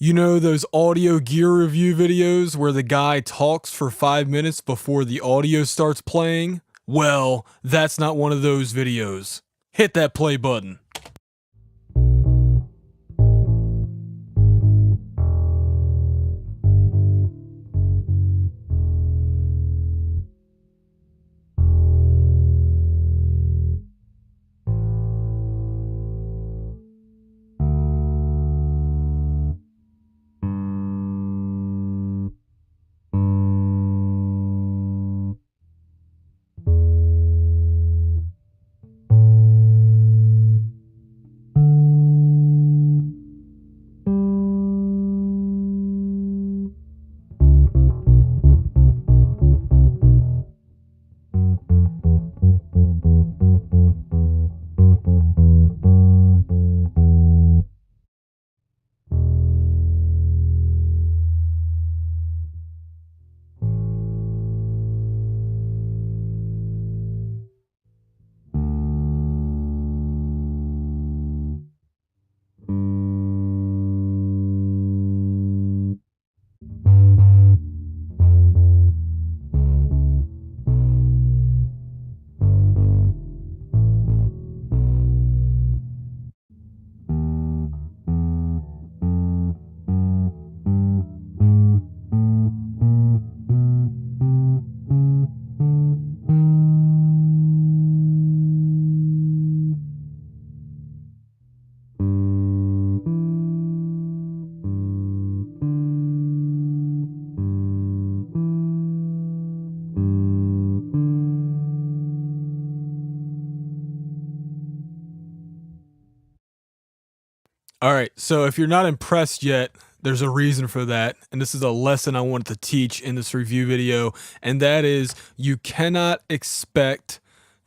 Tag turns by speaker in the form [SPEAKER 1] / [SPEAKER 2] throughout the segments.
[SPEAKER 1] You know those audio gear review videos where the guy talks for 5 minutes before the audio starts playing? Well, that's not one of those videos. Hit that play button. Alright, so if you're not impressed yet, there's a reason for that, and this is a lesson I wanted to teach in this review video, and that is you cannot expect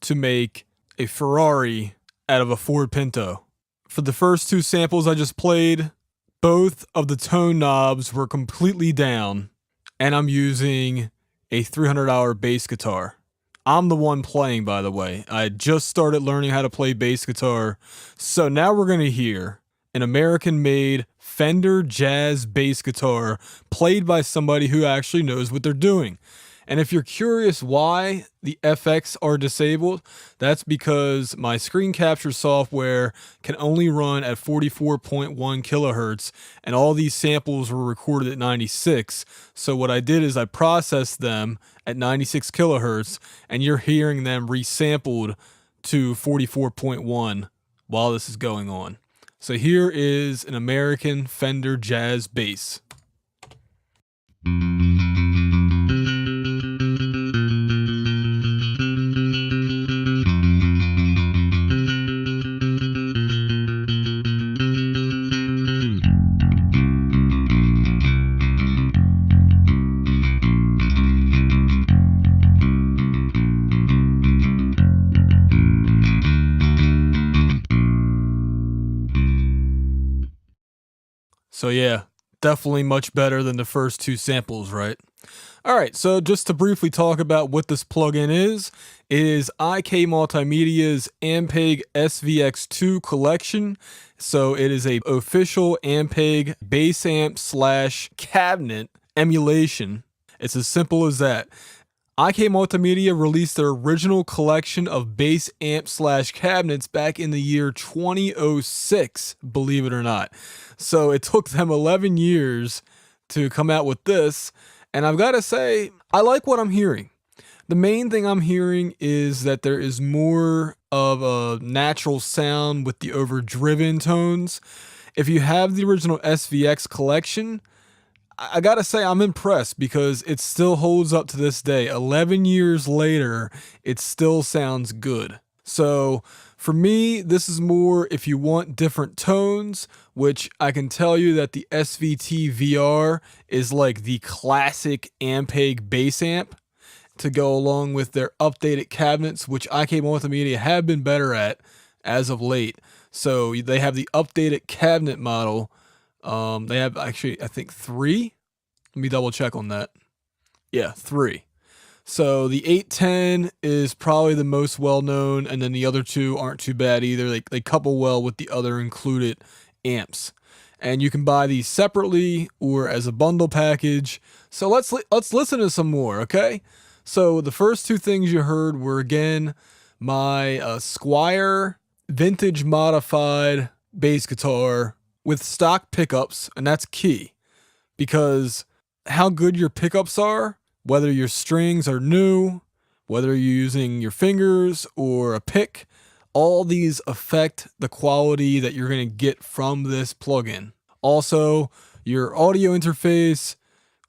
[SPEAKER 1] to make a Ferrari out of a Ford Pinto. For the first two samples I just played, both of the tone knobs were completely down, and I'm using a $300 bass guitar. I'm the one playing, by the way. I just started learning how to play bass guitar, so now we're going to hear an American-made Fender Jazz bass guitar played by somebody who actually knows what they're doing. And if you're curious why the FX are disabled, that's because my screen capture software can only run at 44.1 kilohertz, and all these samples were recorded at 96. So what I did is I processed them at 96 kilohertz, and you're hearing them resampled to 44.1 while this is going on. So here is an American Fender Jazz bass. So yeah, definitely much better than the first two samples, right? Alright, so just to briefly talk about what this plugin is, it is IK Multimedia's Ampeg SVX2 collection. So it is a official Ampeg bass amp / cabinet emulation. It's as simple as that. IK Multimedia released their original collection of bass amp / cabinets back in the year 2006, believe it or not. So it took them 11 years to come out with this, and I've got to say, I like what I'm hearing. The main thing I'm hearing is that there is more of a natural sound with the overdriven tones. If you have the original SVX collection, I gotta say I'm impressed because it still holds up to this day. 11 years later, it still sounds good. So for me, this is more if you want different tones, which I can tell you that the SVT VR is like the classic Ampeg bass amp to go along with their updated cabinets, which IK Multimedia have been better at as of late. So they have the updated cabinet model. They have actually, I think 3. Let me double check on that. Yeah, 3. So the 810 is probably the most well known, and then the other two aren't too bad either. They couple well with the other included amps. and you can buy these separately or as a bundle package. So let's listen to some more, okay? So the first two things you heard were, again, my Squire vintage modified bass guitar with stock pickups, and that's key, because how good your pickups are, whether your strings are new, whether you're using your fingers or a pick, all these affect the quality that you're going to get from this plugin. Also, your audio interface,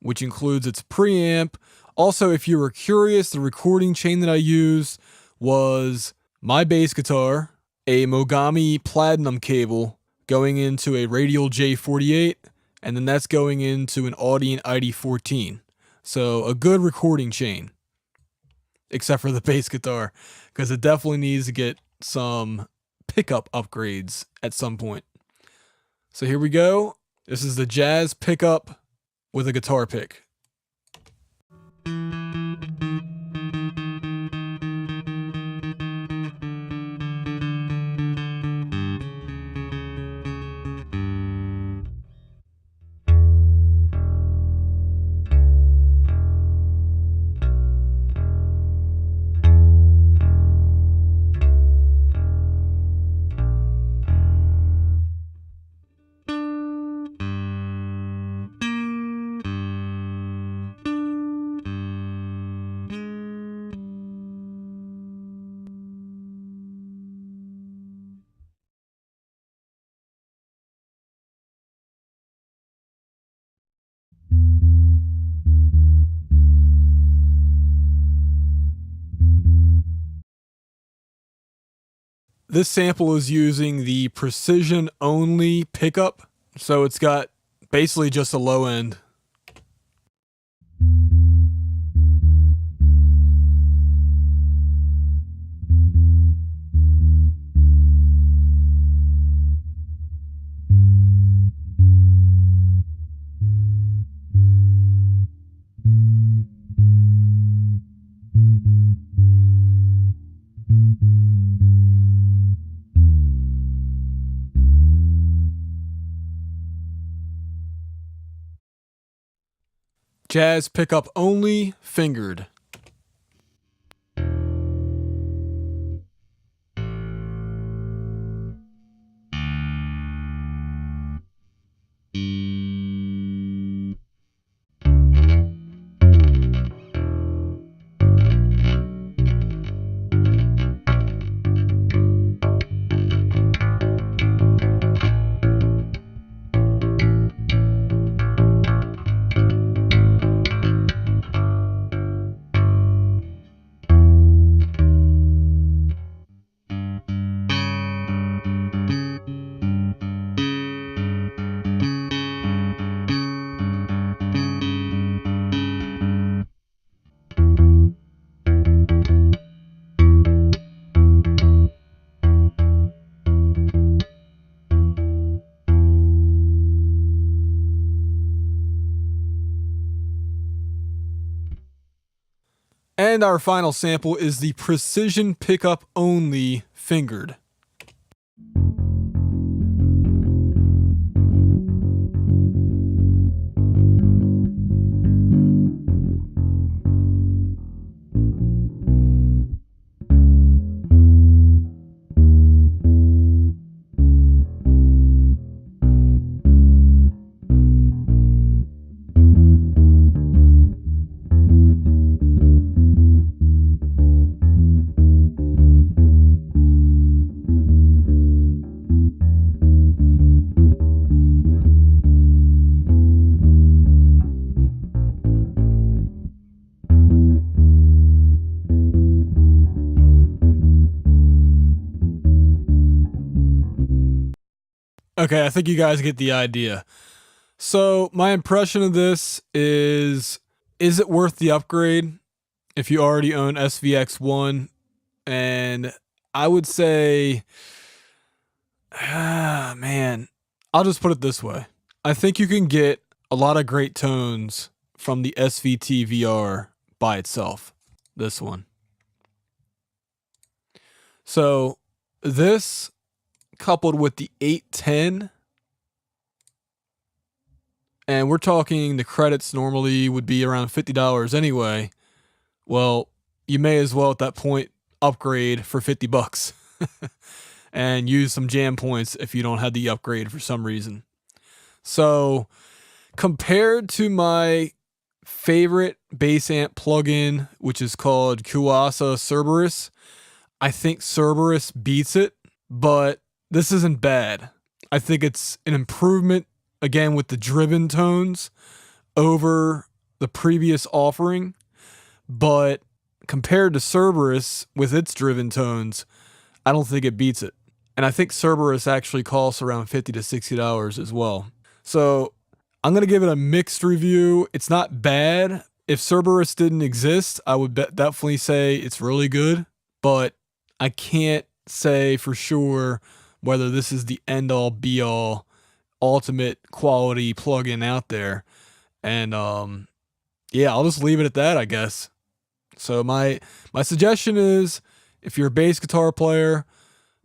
[SPEAKER 1] which includes its preamp. Also, if you were curious, the recording chain that I used was my bass guitar, a Mogami Platinum cable going into a Radial J48, and then that's going into an Audient ID14. So a good recording chain, except for the bass guitar, because it definitely needs to get some pickup upgrades at some point. So here we go. This is the Jazz pickup with a guitar pick. This sample is using the precision only pickup, so it's got basically just a low end. Jazz pickup only, fingered. And our final sample is the precision pickup only, fingered. Okay, I think you guys get the idea. So my impression of this is it worth the upgrade if you already own SVX1? And I would say, man, I'll just put it this way. I think you can get a lot of great tones from the SVT VR by itself. This one. So this coupled with the 810 and we're talking the credits normally would be around $50 anyway, well, you may as well at that point upgrade for $50 and use some jam points if you don't have the upgrade for some reason. So compared to my favorite bass amp plugin, which is called Kuasa Cerberus, I think Cerberus beats it, but this isn't bad. I think it's an improvement, again, with the driven tones over the previous offering, but compared to Cerberus with its driven tones, I don't think it beats it. And I think Cerberus actually costs around $50 to $60 as well. So I'm going to give it a mixed review. It's not bad. If Cerberus didn't exist, I would definitely say it's really good, but I can't say for sure whether this is the end-all be-all ultimate quality plugin out there. And yeah, I'll just leave it at that, I guess. So my suggestion is, if you're a bass guitar player,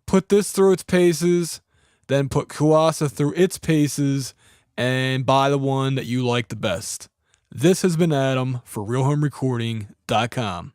[SPEAKER 1] put this through its paces, then put Kuasa through its paces, and buy the one that you like the best. This has been Adam for RealHomeRecording.com.